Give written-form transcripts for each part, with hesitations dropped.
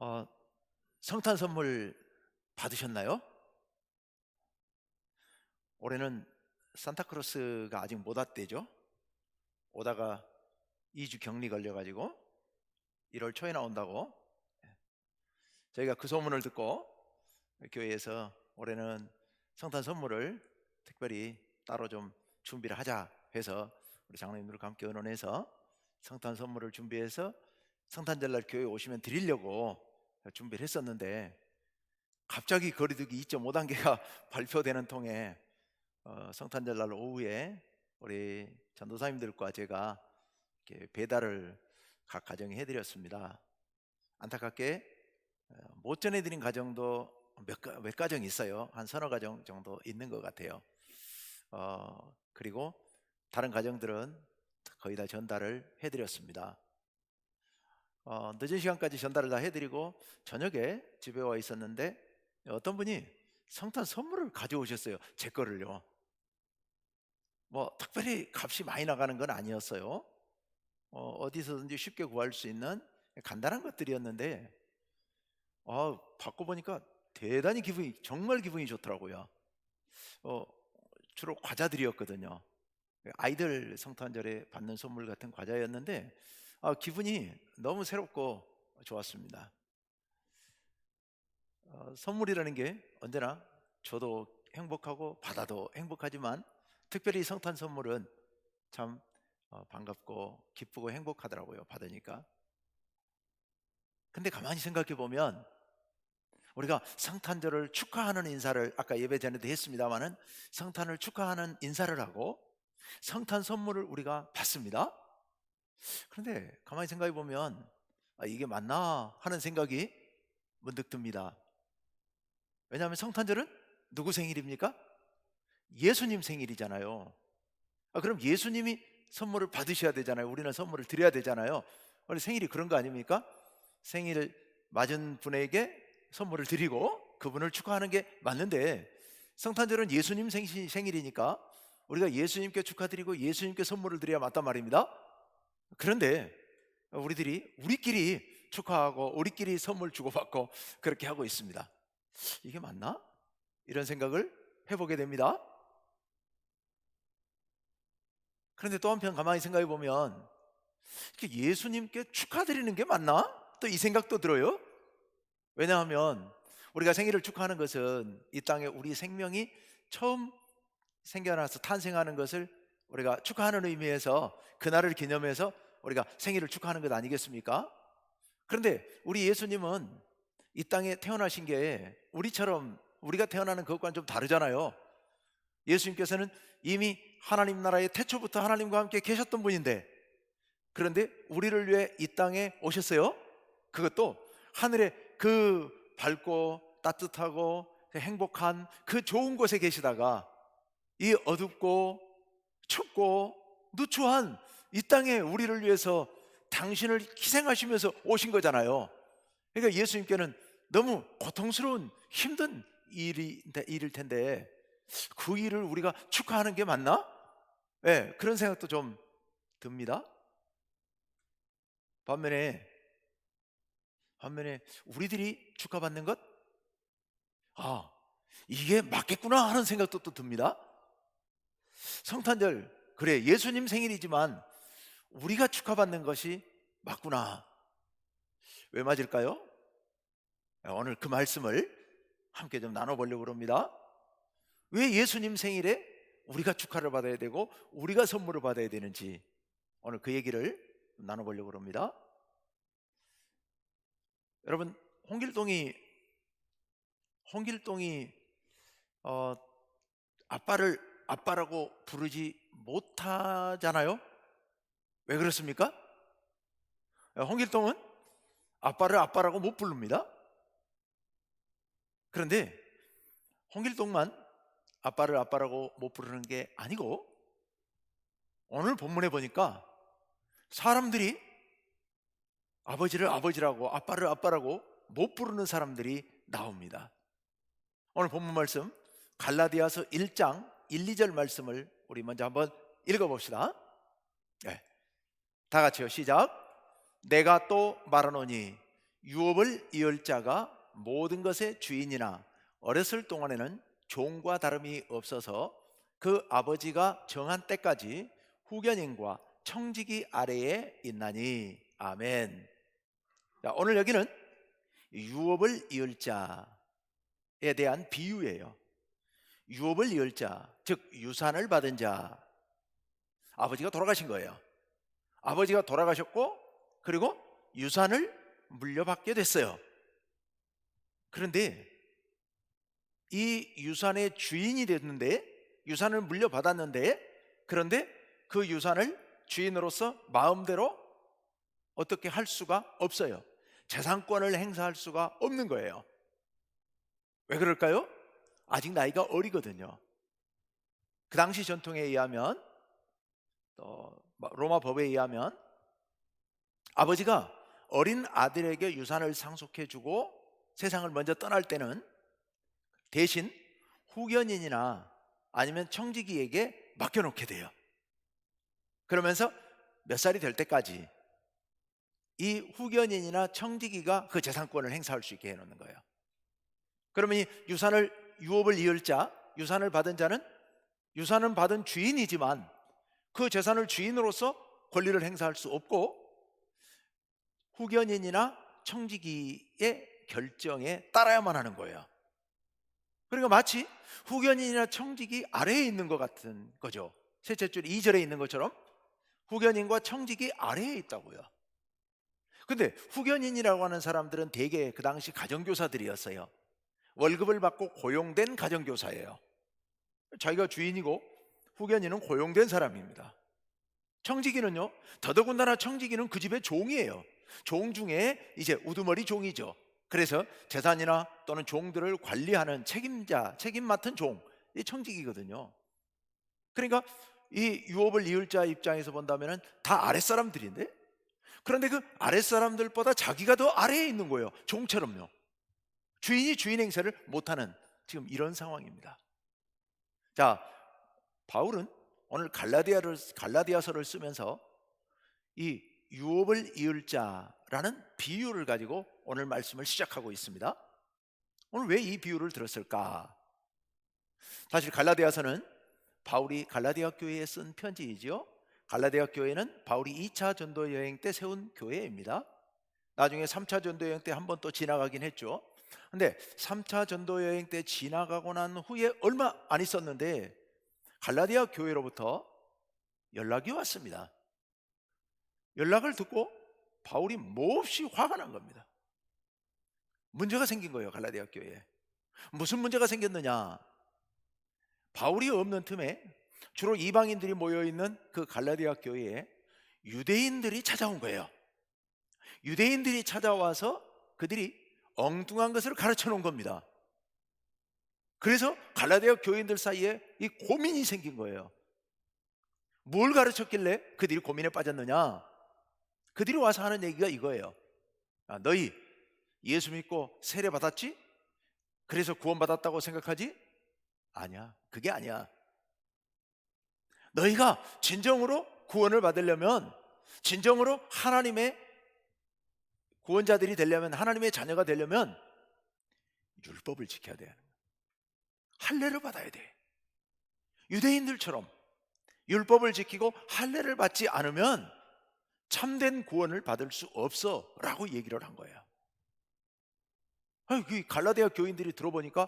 어, 성탄 선물 받으셨나요? 올해는 산타크로스가 아직 못 왔대죠. 오다가 2주 격리 걸려가지고 1월 초에 나온다고. 저희가 그 소문을 듣고 교회에서 올해는 성탄 선물을 특별히 따로 좀 준비를 하자 해서 우리 장로님들과 함께 의논해서 성탄 선물을 준비해서 성탄절날 교회 오시면 드리려고 준비를 했었는데, 갑자기 거리두기 2.5단계가 발표되는 통에 성탄절날 오후에 우리 전도사님들과 제가 이렇게 배달을 각 가정에 해드렸습니다. 안타깝게 못 전해드린 가정도 몇 가정 있어요. 한 서너 가정 정도 있는 것 같아요. 그리고 다른 가정들은 거의 다 전달을 해드렸습니다. 늦은 시간까지 전달을 다 해드리고 저녁에 집에 와 있었는데 어떤 분이 성탄 선물을 가져오셨어요. 제 거를요. 뭐 특별히 값이 많이 나가는 건 아니었어요. 어디서든지 쉽게 구할 수 있는 간단한 것들이었는데, 받고 보니까 대단히 정말 기분이 좋더라고요. 어, 주로 과자들이었거든요. 아이들 성탄절에 받는 선물 같은 과자였는데, 기분이 너무 새롭고 좋았습니다. 선물이라는 게 언제나 저도 행복하고 받아도 행복하지만, 특별히 성탄 선물은 참 반갑고 기쁘고 행복하더라고요, 받으니까. 근데 가만히 생각해 보면 우리가 성탄절을 축하하는 인사를 아까 예배 전에도 했습니다마는, 성탄을 축하하는 인사를 하고 성탄 선물을 우리가 받습니다. 그런데 가만히 생각해 보면 이게 맞나 하는 생각이 문득 듭니다. 왜냐하면 성탄절은 누구 생일입니까? 예수님 생일이잖아요. 그럼 예수님이 선물을 받으셔야 되잖아요. 우리는 선물을 드려야 되잖아요. 원래 생일이 그런 거 아닙니까? 생일 맞은 분에게 선물을 드리고 그분을 축하하는 게 맞는데, 성탄절은 예수님 생일이니까 우리가 예수님께 축하드리고 예수님께 선물을 드려야 맞단 말입니다. 그런데 우리끼리 축하하고 우리끼리 선물 주고받고 그렇게 하고 있습니다. 이게 맞나? 이런 생각을 해보게 됩니다. 그런데 또 한편 가만히 생각해 보면 예수님께 축하드리는 게 맞나? 또 이 생각도 들어요. 왜냐하면 우리가 생일을 축하하는 것은 이 땅에 우리 생명이 처음 생겨나서 탄생하는 것을 우리가 축하하는 의미에서, 그날을 기념해서 우리가 생일을 축하하는 것 아니겠습니까? 그런데 우리 예수님은 이 땅에 태어나신 게 우리가 태어나는 것과는 좀 다르잖아요. 예수님께서는 이미 하나님 나라의 태초부터 하나님과 함께 계셨던 분인데, 그런데 우리를 위해 이 땅에 오셨어요. 그것도 하늘의 그 밝고 따뜻하고 행복한 그 좋은 곳에 계시다가 이 어둡고 춥고 누추한 이 땅에 우리를 위해서 당신을 희생하시면서 오신 거잖아요. 그러니까 예수님께는 너무 고통스러운 힘든 일일 텐데 그 일을 우리가 축하하는 게 맞나? 네, 그런 생각도 좀 듭니다. 반면에 우리들이 축하받는 것, 아, 이게 맞겠구나 하는 생각도 또 듭니다. 성탄절, 그래, 예수님 생일이지만 우리가 축하받는 것이 맞구나. 왜 맞을까요? 오늘 그 말씀을 함께 좀 나눠보려고 합니다. 왜 예수님 생일에 우리가 축하를 받아야 되고 우리가 선물을 받아야 되는지, 오늘 그 얘기를 나눠보려고 합니다. 여러분, 홍길동이 어, 아빠를 아빠라고 부르지 못하잖아요. 왜 그렇습니까? 홍길동은 아빠를 아빠라고 못 부릅니다. 그런데 홍길동만 아빠를 아빠라고 못 부르는 게 아니고, 오늘 본문에 보니까 사람들이 아버지를 아버지라고 아빠를 아빠라고 못 부르는 사람들이 나옵니다. 오늘 본문 말씀 갈라디아서 1장 1, 2절 말씀을 우리 먼저 한번 읽어봅시다. 네, 다 같이요, 시작. 내가 또 말하노니 유업을 이을 자가 모든 것의 주인이나 어렸을 동안에는 종과 다름이 없어서 그 아버지가 정한 때까지 후견인과 청지기 아래에 있나니. 아멘. 자, 오늘 여기는 유업을 이을 자에 대한 비유예요. 유업을 이을 자, 즉 유산을 받은 자. 아버지가 돌아가신 거예요. 아버지가 돌아가셨고 그리고 유산을 물려받게 됐어요. 그런데 이 유산의 주인이 됐는데, 유산을 물려받았는데, 그런데 그 유산을 주인으로서 마음대로 어떻게 할 수가 없어요. 재산권을 행사할 수가 없는 거예요. 왜 그럴까요? 아직 나이가 어리거든요. 그 당시 전통에 의하면, 또 로마 법에 의하면 아버지가 어린 아들에게 유산을 상속해주고 세상을 먼저 떠날 때는 대신 후견인이나 아니면 청지기에게 맡겨놓게 돼요. 그러면서 몇 살이 될 때까지 이 후견인이나 청지기가 그 재산권을 행사할 수 있게 해놓는 거예요. 그러면 이 유업을 이을 자, 유산을 받은 자는 유산은 받은 주인이지만 그 재산을 주인으로서 권리를 행사할 수 없고 후견인이나 청지기의 결정에 따라야만 하는 거예요. 그러니까 마치 후견인이나 청지기 아래에 있는 것 같은 거죠. 셋째 줄 2절에 있는 것처럼 후견인과 청지기 아래에 있다고요. 근데 후견인이라고 하는 사람들은 대개 그 당시 가정교사들이었어요. 월급을 받고 고용된 가정교사예요. 자기가 주인이고 후견인은 고용된 사람입니다. 청지기는요, 더더군다나 청지기는 그 집의 종이에요. 종 중에 이제 우두머리 종이죠. 그래서 재산이나 또는 종들을 관리하는 책임자, 책임 맡은 종이 청지기거든요. 그러니까 이 유업을 이을 자 입장에서 본다면 다 아랫사람들인데, 그런데 그 아랫사람들보다 자기가 더 아래에 있는 거예요. 종처럼요. 주인이 주인 행세를 못하는 지금 이런 상황입니다. 자, 바울은 오늘 갈라디아서를 쓰면서 이 유업을 이을 자라는 비유를 가지고 오늘 말씀을 시작하고 있습니다. 오늘 왜 이 비유를 들었을까? 사실 갈라디아서는 바울이 갈라디아 교회에 쓴 편지이지요. 갈라디아 교회는 바울이 2차 전도 여행 때 세운 교회입니다. 나중에 3차 전도 여행 때 한 번 또 지나가긴 했죠. 근데 3차 전도 여행 때 지나가고 난 후에 얼마 안 있었는데 갈라디아 교회로부터 연락이 왔습니다. 연락을 듣고 바울이 몹시 화가 난 겁니다. 문제가 생긴 거예요. 갈라디아 교회에. 무슨 문제가 생겼느냐? 바울이 없는 틈에 주로 이방인들이 모여있는 그 갈라디아 교회에 유대인들이 찾아온 거예요. 유대인들이 찾아와서 그들이 엉뚱한 것을 가르쳐 놓은 겁니다. 그래서 갈라디아 교인들 사이에 이 고민이 생긴 거예요. 뭘 가르쳤길래 그들이 고민에 빠졌느냐? 그들이 와서 하는 얘기가 이거예요. 너희 예수 믿고 세례 받았지? 그래서 구원받았다고 생각하지? 아니야, 그게 아니야. 너희가 진정으로 구원을 받으려면, 진정으로 하나님의 구원자들이 되려면, 하나님의 자녀가 되려면 율법을 지켜야 돼. 할례를 받아야 돼. 유대인들처럼 율법을 지키고 할례를 받지 않으면 참된 구원을 받을 수 없어 라고 얘기를 한 거예요. 그 갈라디아 교인들이 들어보니까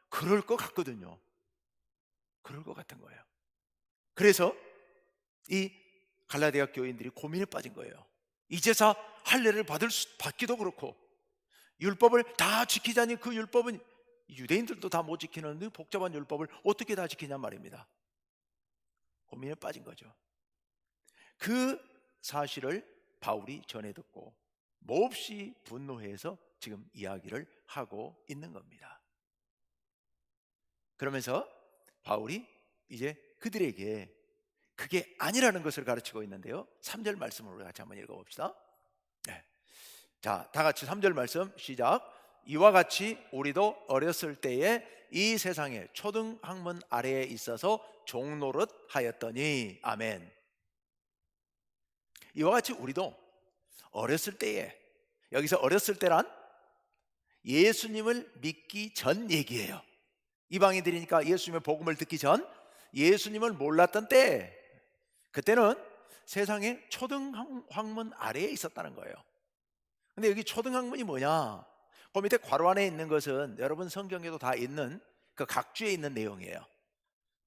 그럴 것 같거든요. 그럴 것 같은 거예요. 그래서 이 갈라디아 교인들이 고민에 빠진 거예요. 이제서 할례를 받기도 그렇고 율법을 다 지키자니 그 율법은 유대인들도 다 못 지키는 그 복잡한 율법을 어떻게 다 지키냔 말입니다. 고민에 빠진 거죠. 그 사실을 바울이 전해 듣고 몹시 분노해서 지금 이야기를 하고 있는 겁니다. 그러면서 바울이 이제 그들에게 그게 아니라는 것을 가르치고 있는데요. 3절 말씀을 우리 같이 한번 읽어봅시다. 네. 자, 다 같이 3절 말씀 시작. 이와 같이 우리도 어렸을 때에 이 세상의 초등학문 아래에 있어서 종노릇 하였더니. 아멘. 이와 같이 우리도 어렸을 때에 여기서 어렸을 때란 예수님을 믿기 전 얘기예요. 이방인들이니까 예수님의 복음을 듣기 전, 예수님을 몰랐던 때, 그때는 세상의 초등학문 아래에 있었다는 거예요. 근데 여기 초등학문이 뭐냐? 그 밑에 괄호 안에 있는 것은 여러분 성경에도 다 있는 그 각주에 있는 내용이에요.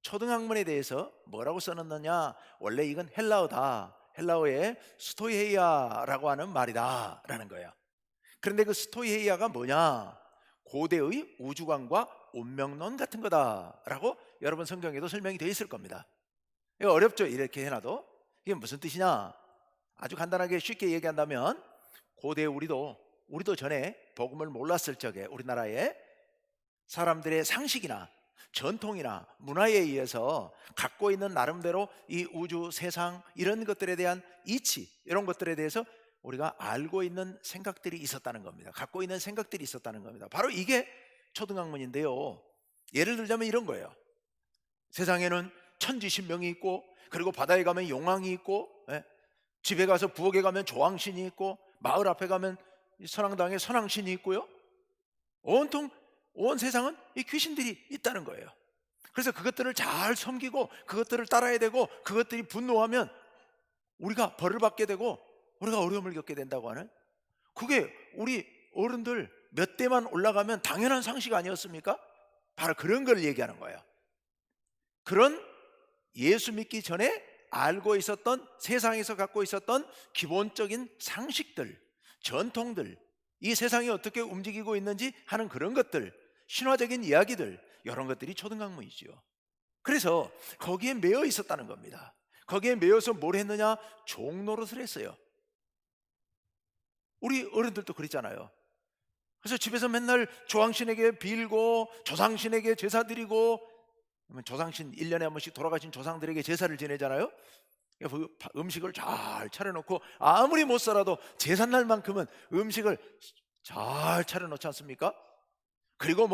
초등학문에 대해서 뭐라고 써놨느냐? 원래 이건 헬라어다. 헬라어의 스토이헤이아라고 하는 말이다 라는 거예요. 그런데 그 스토이헤이아가 뭐냐? 고대의 우주관과 운명론 같은 거다라고 여러분 성경에도 설명이 되어 있을 겁니다. 이거 어렵죠? 이렇게 해놔도. 이게 무슨 뜻이냐? 아주 간단하게 쉽게 얘기한다면, 고대 우리도 전에 복음을 몰랐을 적에 우리나라의 사람들의 상식이나 전통이나 문화에 의해서 갖고 있는 나름대로 이 우주, 세상 이런 것들에 대한 이치, 이런 것들에 대해서 우리가 알고 있는 생각들이 있었다는 겁니다. 갖고 있는 생각들이 있었다는 겁니다. 바로 이게 초등학문인데요. 예를 들자면 이런 거예요. 세상에는 천지신명이 있고, 그리고 바다에 가면 용왕이 있고, 집에 가서 부엌에 가면 조왕신이 있고, 마을 앞에 가면 선앙당에 선왕신이 있고요. 온통 온 세상은 이 귀신들이 있다는 거예요. 그래서 그것들을 잘 섬기고 그것들을 따라야 되고, 그것들이 분노하면 우리가 벌을 받게 되고 우리가 어려움을 겪게 된다고 하는, 그게 우리 어른들 몇 대만 올라가면 당연한 상식 아니었습니까? 바로 그런 걸 얘기하는 거예요. 그런 예수 믿기 전에 알고 있었던, 세상에서 갖고 있었던 기본적인 상식들, 전통들, 이 세상이 어떻게 움직이고 있는지 하는 그런 것들, 신화적인 이야기들, 이런 것들이 초등학문이지요. 그래서 거기에 매여 있었다는 겁니다. 거기에 매여서 뭘 했느냐? 종노릇을 했어요. 우리 어른들도 그랬잖아요. 그래서 집에서 맨날 조왕신에게 빌고 조상신에게 제사 드리고, 조상신 1년에 한 번씩 돌아가신 조상들에게 제사를 지내잖아요. 음식을 잘 차려놓고, 아무리 못 살아도 제삿날만큼은 음식을 잘 차려놓지 않습니까? 그리고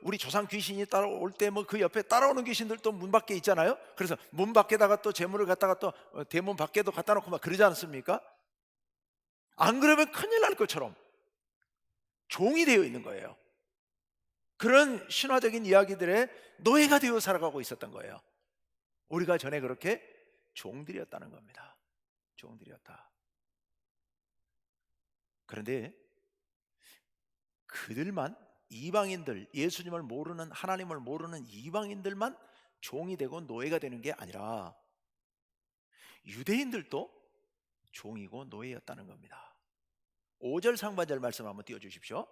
우리 조상 귀신이 따라올 때 그 옆에 따라오는 귀신들도 문 밖에 있잖아요. 그래서 문 밖에다가 또 재물을 갖다가 또 대문 밖에도 갖다 놓고 막 그러지 않습니까? 안 그러면 큰일 날 것처럼 종이 되어 있는 거예요. 그런 신화적인 이야기들의 노예가 되어 살아가고 있었던 거예요. 우리가 전에 그렇게 종들이었다는 겁니다. 종들이었다. 그런데 그들만, 이방인들, 예수님을 모르는, 하나님을 모르는 이방인들만 종이 되고 노예가 되는 게 아니라 유대인들도 종이고 노예였다는 겁니다. 5절 상반절 말씀 한번 띄워주십시오.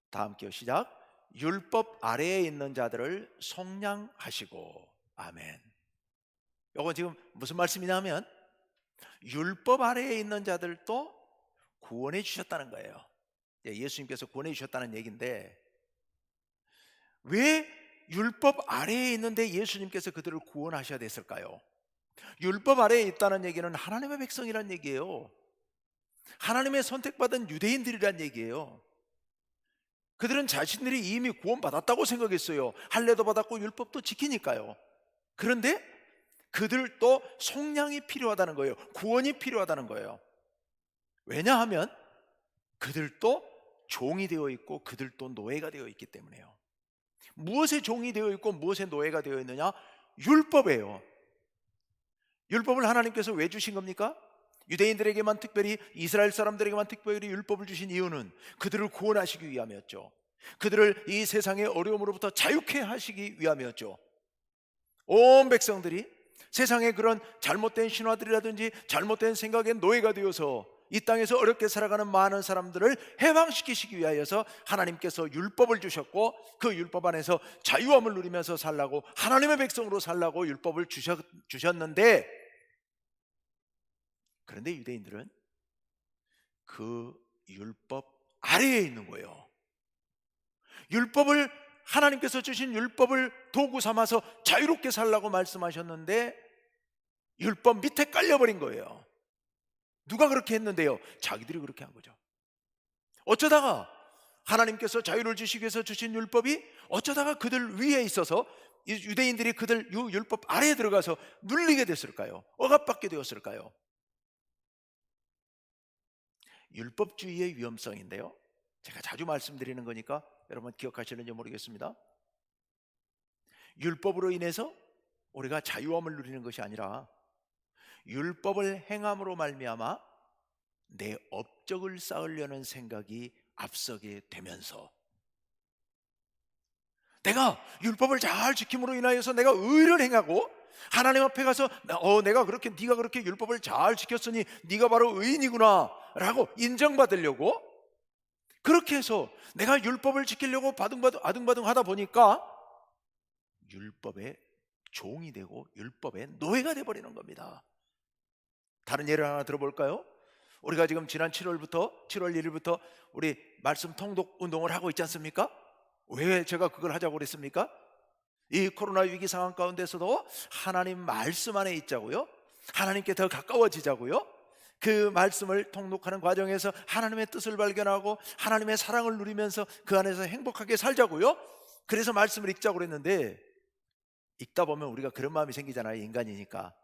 다 함께요. 시작. 율법 아래에 있는 자들을 속량하시고. 아멘. 이건 지금 무슨 말씀이냐면, 율법 아래에 있는 자들도 구원해 주셨다는 거예요. 예수님께서 구원해 주셨다는 얘기인데, 왜 율법 아래에 있는데 예수님께서 그들을 구원하셔야 됐을까요? 율법 아래에 있다는 얘기는 하나님의 백성이란 얘기예요. 하나님의 선택받은 유대인들이란 얘기예요. 그들은 자신들이 이미 구원받았다고 생각했어요. 할례도 받았고 율법도 지키니까요. 그런데 그들도 속량이 필요하다는 거예요. 구원이 필요하다는 거예요. 왜냐하면 그들도 종이 되어 있고 그들도 노예가 되어 있기 때문에요. 무엇에 종이 되어 있고 무엇에 노예가 되어 있느냐? 율법이에요. 율법을 하나님께서 왜 주신 겁니까? 유대인들에게만 특별히, 이스라엘 사람들에게만 특별히 율법을 주신 이유는 그들을 구원하시기 위함이었죠. 그들을 이 세상의 어려움으로부터 자유케 하시기 위함이었죠. 온 백성들이 세상의 그런 잘못된 신화들이라든지 잘못된 생각의 노예가 되어서 이 땅에서 어렵게 살아가는 많은 사람들을 해방시키시기 위하여서 하나님께서 율법을 주셨고, 그 율법 안에서 자유함을 누리면서 살라고, 하나님의 백성으로 살라고 율법을 주셨는데, 그런데 유대인들은 그 율법 아래에 있는 거예요. 율법을, 하나님께서 주신 율법을 도구 삼아서 자유롭게 살라고 말씀하셨는데 율법 밑에 깔려버린 거예요. 누가 그렇게 했는데요? 자기들이 그렇게 한 거죠. 어쩌다가 하나님께서 자유를 주시기 위해서 주신 율법이 어쩌다가 그들 위에 있어서 유대인들이 그들 율법 아래에 들어가서 눌리게 됐을까요? 억압받게 되었을까요? 율법주의의 위험성인데요, 제가 자주 말씀드리는 거니까 여러분 기억하시는지 모르겠습니다. 율법으로 인해서 우리가 자유함을 누리는 것이 아니라 율법을 행함으로 말미암아 내 업적을 쌓으려는 생각이 앞서게 되면서, 내가 율법을 잘 지킴으로 인하여서 내가 의를 행하고 하나님 앞에 가서 내가 그렇게, 네가 그렇게 율법을 잘 지켰으니 네가 바로 의인이구나 라고 인정받으려고, 그렇게 해서 내가 율법을 지키려고 아등바등 하다 보니까 율법의 종이 되고 율법의 노예가 되어버리는 겁니다. 다른 예를 하나 들어볼까요? 우리가 지금 지난 7월 1일부터 우리 말씀 통독 운동을 하고 있지 않습니까? 왜 제가 그걸 하자고 그랬습니까? 이 코로나 위기 상황 가운데서도 하나님 말씀 안에 있자고요, 하나님께 더 가까워지자고요, 그 말씀을 통독하는 과정에서 하나님의 뜻을 발견하고 하나님의 사랑을 누리면서 그 안에서 행복하게 살자고요. 그래서 말씀을 읽자고 그랬는데, 읽다 보면 우리가 그런 마음이 생기잖아요. 인간이니까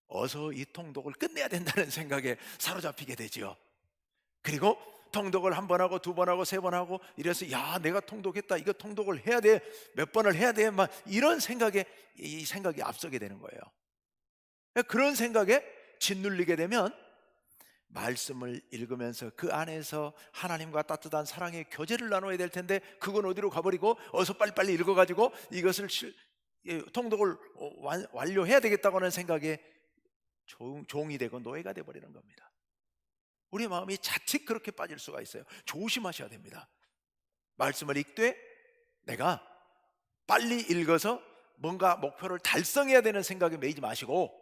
어서 이 통독을 끝내야 된다는 생각에 사로잡히게 되지요. 그리고 통독을 한 번 하고 두 번 하고 세 번 하고 이래서, 야, 내가 통독했다, 이거 통독을 해야 돼, 몇 번을 해야 돼, 막 이런 생각에 이 생각이 앞서게 되는 거예요. 그런 생각에 짓눌리게 되면 말씀을 읽으면서 그 안에서 하나님과 따뜻한 사랑의 교제를 나눠야 될 텐데 그건 어디로 가버리고 어서 빨리빨리 읽어가지고 이것을 통독을 완료해야 되겠다고 하는 생각에 종이 되고 노예가 되어버리는 겁니다. 우리의 마음이 자칫 그렇게 빠질 수가 있어요. 조심하셔야 됩니다. 말씀을 읽되 내가 빨리 읽어서 뭔가 목표를 달성해야 되는 생각에 매이지 마시고,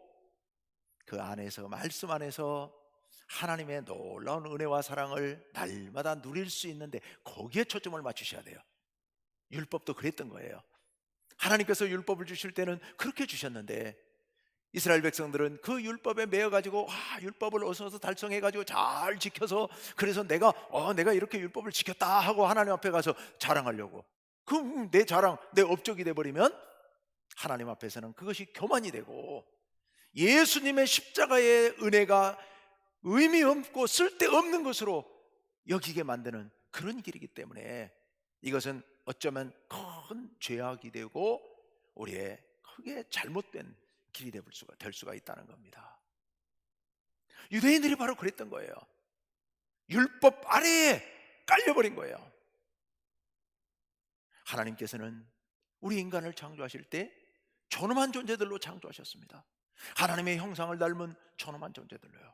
그 안에서, 말씀 안에서 하나님의 놀라운 은혜와 사랑을 날마다 누릴 수 있는데 거기에 초점을 맞추셔야 돼요. 율법도 그랬던 거예요. 하나님께서 율법을 주실 때는 그렇게 주셨는데 이스라엘 백성들은 그 율법에 매여가지고 율법을 어서 달성해가지고 잘 지켜서, 그래서 내가 이렇게 율법을 지켰다 하고 하나님 앞에 가서 자랑하려고, 그럼 내 자랑, 내 업적이 돼버리면 하나님 앞에서는 그것이 교만이 되고 예수님의 십자가의 은혜가 의미 없고 쓸데없는 것으로 여기게 만드는 그런 길이기 때문에 이것은 어쩌면 큰 죄악이 되고 우리의 크게 잘못된 길이 될 수가 있다는 겁니다. 유대인들이 바로 그랬던 거예요. 율법 아래에 깔려버린 거예요. 하나님께서는 우리 인간을 창조하실 때 존엄한 존재들로 창조하셨습니다. 하나님의 형상을 닮은 존엄한 존재들로요.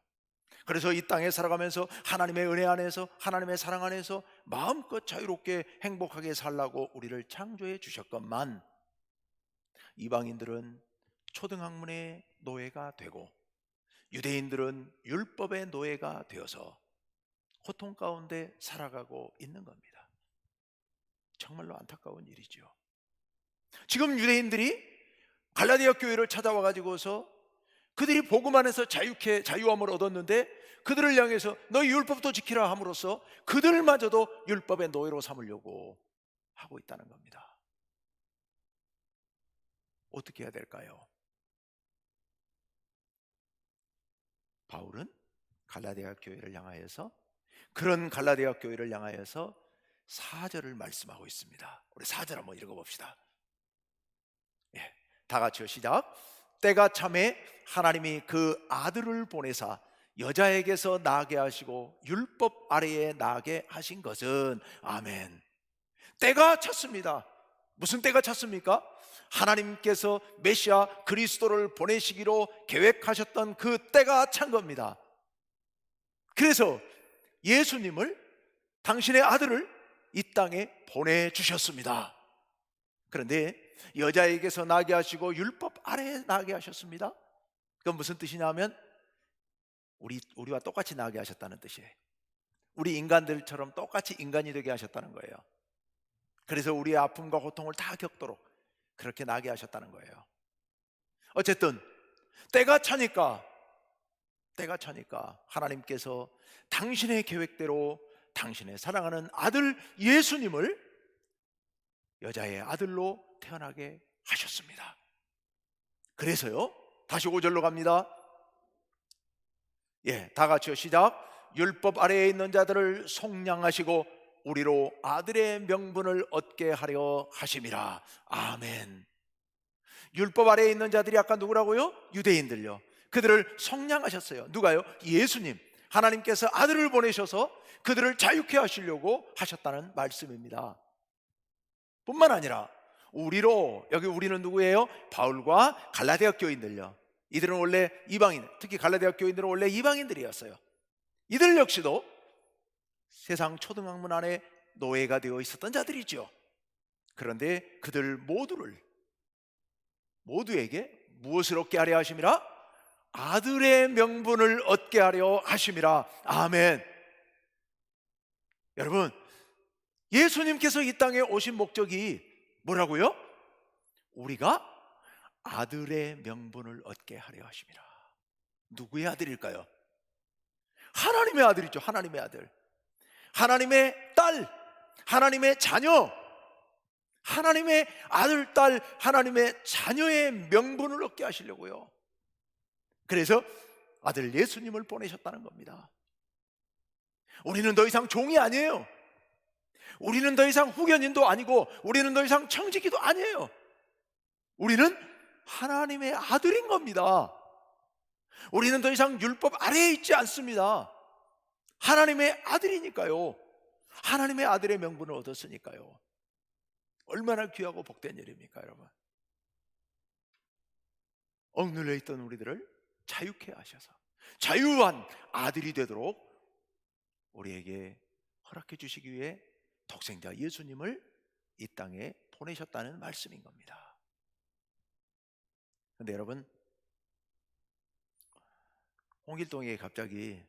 그래서 이 땅에 살아가면서 하나님의 은혜 안에서, 하나님의 사랑 안에서 마음껏 자유롭게 행복하게 살라고 우리를 창조해 주셨건만, 이방인들은 초등학문의 노예가 되고 유대인들은 율법의 노예가 되어서 고통 가운데 살아가고 있는 겁니다. 정말로 안타까운 일이죠. 지금 유대인들이 갈라디아 교회를 찾아와 가지고서 그들이 복음 안에서 자유함을 얻었는데 그들을 향해서 너희 율법도 지키라 함으로써 그들마저도 율법의 노예로 삼으려고 하고 있다는 겁니다. 어떻게 해야 될까요? 바울은 갈라디아 교회를 향하여서, 그런 갈라디아 교회를 향하여서 4절을 말씀하고 있습니다. 우리 4절 한번 읽어봅시다. 다 같이요, 시작. 때가 참에 하나님이 그 아들을 보내사 여자에게서 나게 하시고 율법 아래에 나게 하신 것은, 아멘. 때가 찼습니다. 무슨 때가 찼습니까? 하나님께서 메시아 그리스도를 보내시기로 계획하셨던 그 때가 찬 겁니다. 그래서 예수님을, 당신의 아들을 이 땅에 보내주셨습니다. 그런데 여자에게서 나게 하시고 율법 아래에 나게 하셨습니다. 그건 무슨 뜻이냐면 우리와 똑같이 나게 하셨다는 뜻이에요. 우리 인간들처럼 똑같이 인간이 되게 하셨다는 거예요. 그래서 우리의 아픔과 고통을 다 겪도록 그렇게 나게 하셨다는 거예요. 어쨌든 때가 차니까 하나님께서 당신의 계획대로 당신의 사랑하는 아들 예수님을 여자의 아들로 태어나게 하셨습니다. 그래서요, 다시 5절로 갑니다. 다 같이요, 시작. 율법 아래에 있는 자들을 속량하시고 우리로 아들의 명분을 얻게 하려 하심이라. 아멘. 율법 아래에 있는 자들이 아까 누구라고요? 유대인들요. 그들을 속량하셨어요. 누가요? 예수님. 하나님께서 아들을 보내셔서 그들을 자유케 하시려고 하셨다는 말씀입니다. 뿐만 아니라 우리로, 여기 우리는 누구예요? 바울과 갈라디아 교인들요. 이들은 원래 이방인, 특히 갈라디아 교인들은 원래 이방인들이었어요. 이들 역시도 세상 초등학문 안에 노예가 되어 있었던 자들이죠. 그런데 그들 모두에게 무엇을 얻게 하려 하심이라? 아들의 명분을 얻게 하려 하심이라. 아멘. 여러분, 예수님께서 이 땅에 오신 목적이 뭐라고요? 우리가 아들의 명분을 얻게 하려 하심이라. 누구의 아들일까요? 하나님의 아들이죠. 하나님의 아들, 하나님의 딸, 하나님의 자녀, 하나님의 아들, 딸, 하나님의 자녀의 명분을 얻게 하시려고요. 그래서 아들 예수님을 보내셨다는 겁니다. 우리는 더 이상 종이 아니에요. 우리는 더 이상 후견인도 아니고, 우리는 더 이상 청지기도 아니에요. 우리는 하나님의 아들인 겁니다. 우리는 더 이상 율법 아래에 있지 않습니다. 하나님의 아들이니까요. 하나님의 아들의 명분을 얻었으니까요. 얼마나 귀하고 복된 일입니까, 여러분? 억눌려 있던 우리들을 자유케 하셔서 자유한 아들이 되도록 우리에게 허락해 주시기 위해 독생자 예수님을 이 땅에 보내셨다는 말씀인 겁니다. 그런데 여러분, 홍길동에게 갑자기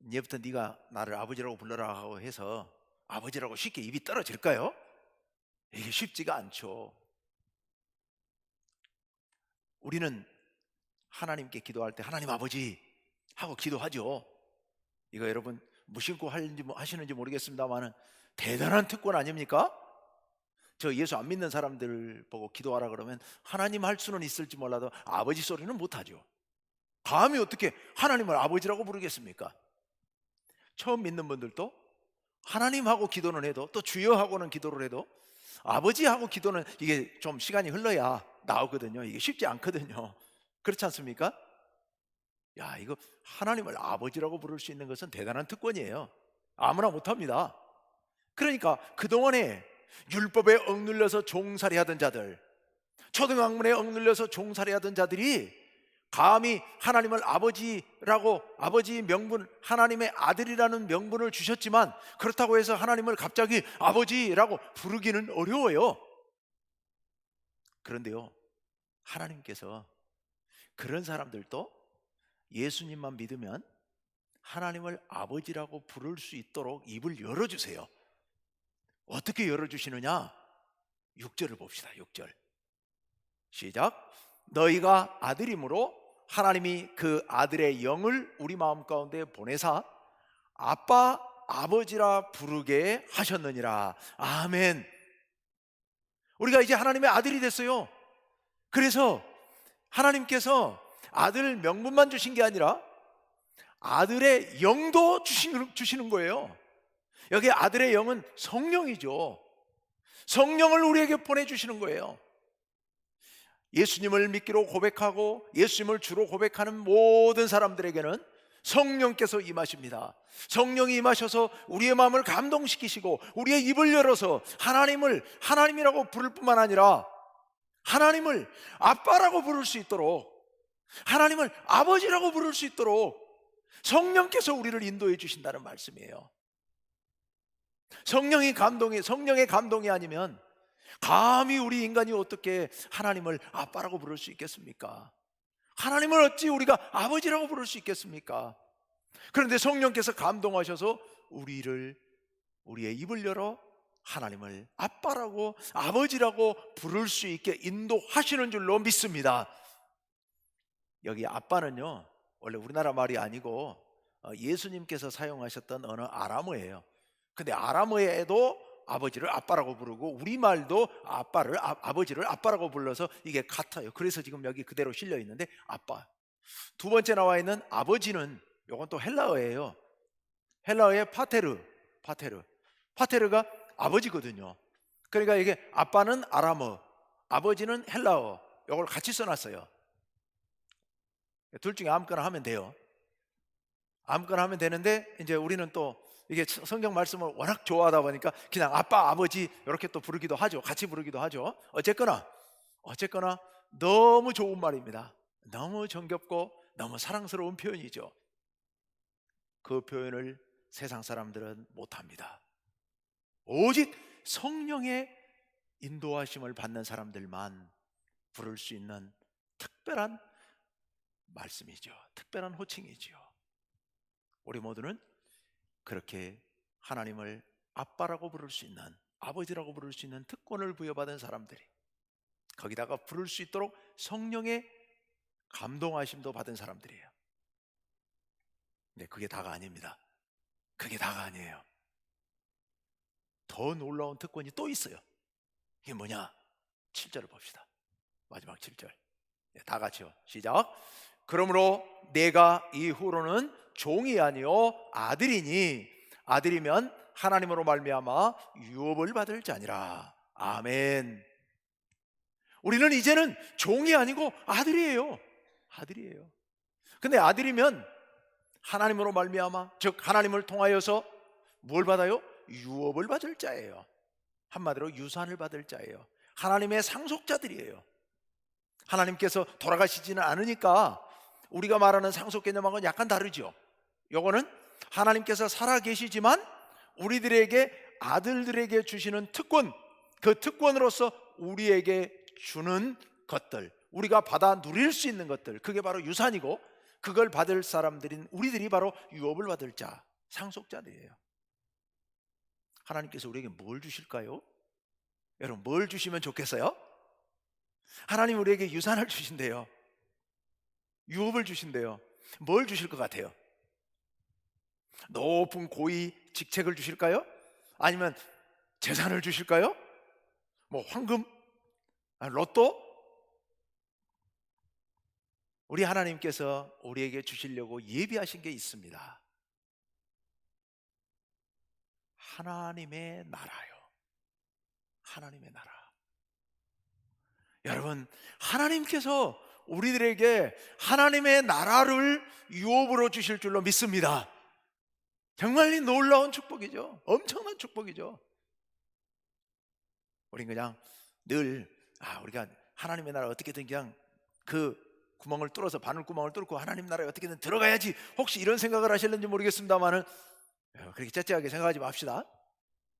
이제부터 네가 나를 아버지라고 불러라 하고 해서 아버지라고 쉽게 입이 떨어질까요? 이게 쉽지가 않죠. 우리는 하나님께 기도할 때 하나님 아버지 하고 기도하죠. 이거 여러분 무심코 하시는지 모르겠습니다만 대단한 특권 아닙니까? 저 예수 안 믿는 사람들 보고 기도하라 그러면 하나님 할 수는 있을지 몰라도 아버지 소리는 못하죠. 감히 어떻게 하나님을 아버지라고 부르겠습니까? 처음 믿는 분들도 하나님하고 기도는 해도, 또 주여하고는 기도를 해도 아버지하고 기도는 이게 좀 시간이 흘러야 나오거든요. 이게 쉽지 않거든요. 그렇지 않습니까? 야, 이거 하나님을 아버지라고 부를 수 있는 것은 대단한 특권이에요. 아무나 못합니다. 그러니까 그동안에 율법에 억눌려서 종살이 하던 자들, 초등학문에 억눌려서 종살이 하던 자들이 감히 하나님을 아버지라고, 아버지 명분, 하나님의 아들이라는 명분을 주셨지만 그렇다고 해서 하나님을 갑자기 아버지라고 부르기는 어려워요. 그런데요, 하나님께서 그런 사람들도 예수님만 믿으면 하나님을 아버지라고 부를 수 있도록 입을 열어주세요. 어떻게 열어주시느냐? 6절을 봅시다. 6절 시작. 너희가 아들이므로 하나님이 그 아들의 영을 우리 마음 가운데 보내사 아빠 아버지라 부르게 하셨느니라. 아멘. 우리가 이제 하나님의 아들이 됐어요. 그래서 하나님께서 아들 명분만 주신 게 아니라 아들의 영도 주시는 거예요. 여기 아들의 영은 성령이죠. 성령을 우리에게 보내주시는 거예요. 예수님을 믿기로 고백하고 예수님을 주로 고백하는 모든 사람들에게는 성령께서 임하십니다. 성령이 임하셔서 우리의 마음을 감동시키시고 우리의 입을 열어서 하나님을 하나님이라고 부를 뿐만 아니라 하나님을 아빠라고 부를 수 있도록, 하나님을 아버지라고 부를 수 있도록 성령께서 우리를 인도해 주신다는 말씀이에요. 성령의 감동이 아니면 감히 우리 인간이 어떻게 하나님을 아빠라고 부를 수 있겠습니까? 하나님을 어찌 우리가 아버지라고 부를 수 있겠습니까? 그런데 성령께서 감동하셔서 우리의 입을 열어 하나님을 아빠라고, 아버지라고 부를 수 있게 인도하시는 줄로 믿습니다. 여기 아빠는요, 원래 우리나라 말이 아니고 예수님께서 사용하셨던 언어 아람어예요. 근데 아람어에도 아버지를 아빠라고 부르고 우리말도 아버지를 아빠라고 불러서 이게 같아요. 그래서 지금 여기 그대로 실려 있는데 아빠. 두 번째 나와 있는 아버지는 요건 또 헬라어예요. 헬라어의 파테르가 아버지거든요. 그러니까 이게 아빠는 아람어, 아버지는 헬라어, 요걸 같이 써놨어요. 둘 중에 아무거나 하면 돼요. 아무거나 하면 되는데, 이제 우리는 또 이게 성경 말씀을 워낙 좋아하다 보니까 그냥 아빠, 아버지 이렇게 또 부르기도 하죠. 같이 부르기도 하죠. 어쨌거나 너무 좋은 말입니다. 너무 정겹고 너무 사랑스러운 표현이죠. 그 표현을 세상 사람들은 못합니다. 오직 성령의 인도하심을 받는 사람들만 부를 수 있는 특별한 말씀이죠. 특별한 호칭이죠. 우리 모두는 그렇게 하나님을 아빠라고 부를 수 있는, 아버지라고 부를 수 있는 특권을 부여받은 사람들이, 거기다가 부를 수 있도록 성령의 감동하심도 받은 사람들이에요. 근데 그게 다가 아닙니다. 그게 다가 아니에요. 더 놀라운 특권이 또 있어요. 이게 뭐냐? 7절을 봅시다. 마지막 7절. 다 같이요. 시작. 그러므로 내가 이후로는 종이 아니요 아들이니, 아들이면 하나님으로 말미암아 유업을 받을 자니라. 아멘. 우리는 이제는 종이 아니고 아들이에요. 아들이에요. 근데 아들이면 하나님으로 말미암아, 즉 하나님을 통하여서 뭘 받아요? 유업을 받을 자예요. 한마디로 유산을 받을 자예요. 하나님의 상속자들이에요. 하나님께서 돌아가시지는 않으니까 우리가 말하는 상속 개념하고는 약간 다르죠. 요거는 하나님께서 살아계시지만 우리들에게, 아들들에게 주시는 특권, 그 특권으로서 우리에게 주는 것들, 우리가 받아 누릴 수 있는 것들, 그게 바로 유산이고, 그걸 받을 사람들인 우리들이 바로 유업을 받을 자, 상속자들이에요. 하나님께서 우리에게 뭘 주실까요? 여러분, 뭘 주시면 좋겠어요? 하나님 우리에게 유산을 주신대요. 유업을 주신대요. 뭘 주실 것 같아요? 높은 고위 직책을 주실까요? 아니면 재산을 주실까요? 뭐 황금? 로또? 우리 하나님께서 우리에게 주시려고 예비하신 게 있습니다. 하나님의 나라요. 하나님의 나라. 여러분, 하나님께서 우리들에게 하나님의 나라를 유업으로 주실 줄로 믿습니다. 정말 놀라운 축복이죠. 엄청난 축복이죠. 우린 그냥 늘 우리가 하나님의 나라 어떻게든 그냥 그 구멍을 뚫어서, 바늘구멍을 뚫고 하나님 나라에 어떻게든 들어가야지, 혹시 이런 생각을 하실는지 모르겠습니다만은 그렇게 째째하게 생각하지 맙시다.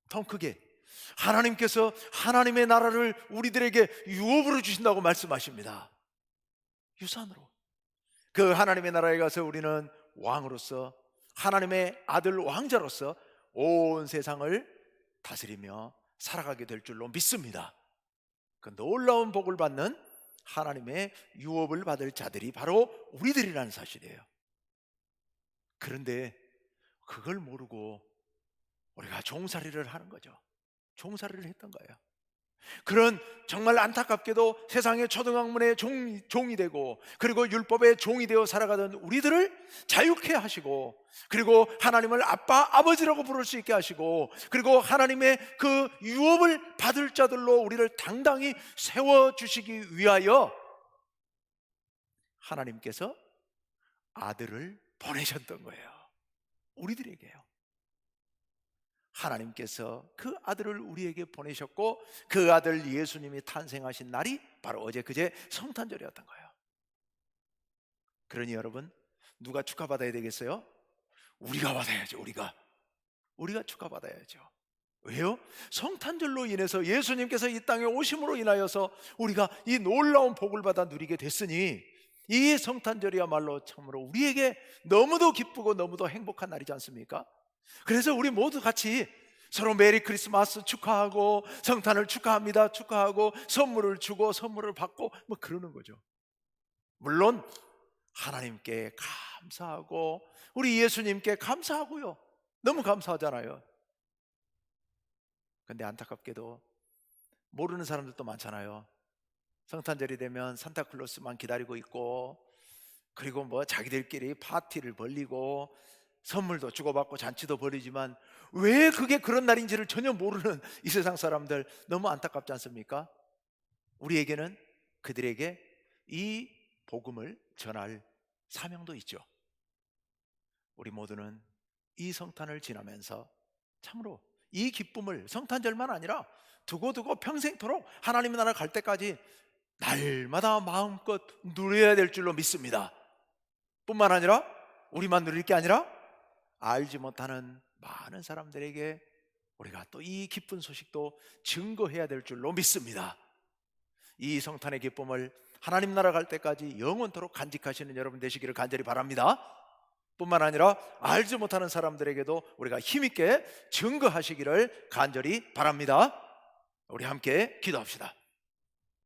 더 크게 하나님께서 하나님의 나라를 우리들에게 유업으로 주신다고 말씀하십니다. 유산으로. 그 하나님의 나라에 가서 우리는 왕으로서, 하나님의 아들 왕자로서 온 세상을 다스리며 살아가게 될 줄로 믿습니다. 그 놀라운 복을 받는 하나님의 유업을 받을 자들이 바로 우리들이라는 사실이에요. 그런데 그걸 모르고 우리가 종살이를 하는 거죠. 종살이를 했던 거예요. 그런 정말 안타깝게도 세상의 초등학문의 종이 되고, 그리고 율법의 종이 되어 살아가던 우리들을 자유케 하시고, 그리고 하나님을 아빠, 아버지라고 부를 수 있게 하시고, 그리고 하나님의 그 유업을 받을 자들로 우리를 당당히 세워주시기 위하여 하나님께서 아들을 보내셨던 거예요. 우리들에게요. 하나님께서 그 아들을 우리에게 보내셨고, 그 아들 예수님이 탄생하신 날이 바로 어제 그제 성탄절이었던 거예요. 그러니 여러분, 누가 축하받아야 되겠어요? 우리가 받아야죠. 우리가 축하받아야죠. 왜요? 성탄절로 인해서, 예수님께서 이 땅에 오심으로 인하여서 우리가 이 놀라운 복을 받아 누리게 됐으니, 이 성탄절이야말로 참으로 우리에게 너무도 기쁘고 너무도 행복한 날이지 않습니까? 그래서 우리 모두 같이 서로 메리 크리스마스 축하하고, 성탄을 축하하고, 선물을 주고 선물을 받고 뭐 그러는 거죠. 물론 하나님께 감사하고 우리 예수님께 감사하고요. 너무 감사하잖아요. 근데 안타깝게도 모르는 사람들도 많잖아요. 성탄절이 되면 산타클로스만 기다리고 있고, 그리고 뭐 자기들끼리 파티를 벌리고 선물도 주고받고 잔치도 벌이지만 왜 그게 그런 날인지를 전혀 모르는 이 세상 사람들, 너무 안타깝지 않습니까? 우리에게는 그들에게 이 복음을 전할 사명도 있죠. 우리 모두는 이 성탄을 지나면서 참으로 이 기쁨을 성탄절만 아니라 두고두고 평생토록 하나님 나라 갈 때까지 날마다 마음껏 누려야 될 줄로 믿습니다. 뿐만 아니라 우리만 누릴 게 아니라 알지 못하는 많은 사람들에게 우리가 또 이 기쁜 소식도 증거해야 될 줄로 믿습니다. 이 성탄의 기쁨을 하나님 나라 갈 때까지 영원토록 간직하시는 여러분 되시기를 간절히 바랍니다. 뿐만 아니라 알지 못하는 사람들에게도 우리가 힘있게 증거하시기를 간절히 바랍니다. 우리 함께 기도합시다.